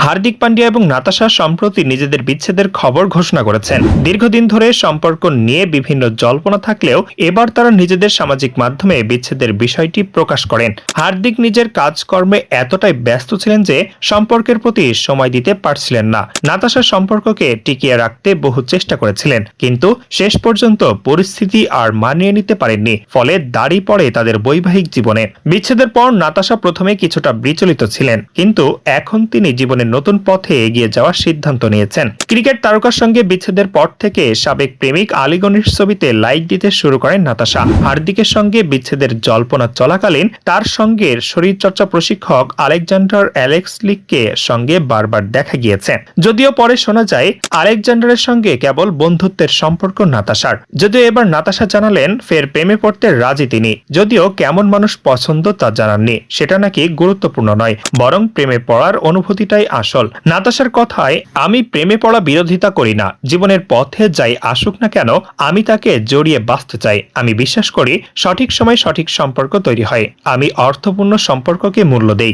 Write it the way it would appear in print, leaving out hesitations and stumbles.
হার্দিক পান্ডিয়া এবং নাতাশা সম্প্রতি নিজেদের বিচ্ছেদের খবর ঘোষণা করেছেন। দীর্ঘদিন ধরে সম্পর্ক নিয়ে বিভিন্ন জল্পনা থাকলেও এবার তারা নিজেদের সামাজিক মাধ্যমে বিচ্ছেদের বিষয়টি প্রকাশ করেন। হার্দিক নিজের কাজকর্মে এতটাই ব্যস্ত ছিলেন যে সম্পর্কের প্রতি সময় দিতে পারছিলেন না। নাতাশা সম্পর্ককে টিকিয়ে রাখতে বহু চেষ্টা করেছিলেন, কিন্তু শেষ পর্যন্ত পরিস্থিতি আর মানিয়ে নিতে পারেননি, ফলে দাঁড়ি পড়ে তাদের বৈবাহিক জীবনে। বিচ্ছেদের পর নাতাশা প্রথমে কিছুটা বিচলিত ছিলেন, কিন্তু এখন তিনি জীবনের নতুন পথে এগিয়ে যাওয়ার সিদ্ধান্ত নিয়েছেন। ক্রিকেট তারকার সঙ্গে বিচ্ছেদের পর থেকে সাবেক প্রেমিক আলিগনির ছবিতে লাইক দিতে শুরু করেন নাতাশা। হার্দিকের সঙ্গে বিচ্ছেদের জল্পনা চলাকালীন তার সঙ্গে শরীরচর্চা প্রশিক্ষক আলেকজান্ডার অ্যালেক্সলিককে সঙ্গে বারবার দেখা গিয়েছে। যদিও পরে শোনা যায় আলেকজান্ডারের সঙ্গে কেবল বন্ধুত্বের সম্পর্ক নাতাশার। যদিও এবার নাতাশা জানালেন ফের প্রেমে পড়তে রাজি তিনি, যদিও কেমন মানুষ পছন্দ তা জানাননি, সেটা নাকি গুরুত্বপূর্ণ নয়, বরং প্রেমে পড়ার অনুভূতিটাই আসল। নাতাশার কথায়, আমি প্রেমে পড়া বিরোধিতা করি না, জীবনের পথে যাই আসুক না কেন আমি তাকে জড়িয়ে বাঁচতে চাই। আমি বিশ্বাস করি সঠিক সময় সঠিক সম্পর্ক তৈরি হয়। আমি অর্থপূর্ণ সম্পর্ককে মূল্য দেই।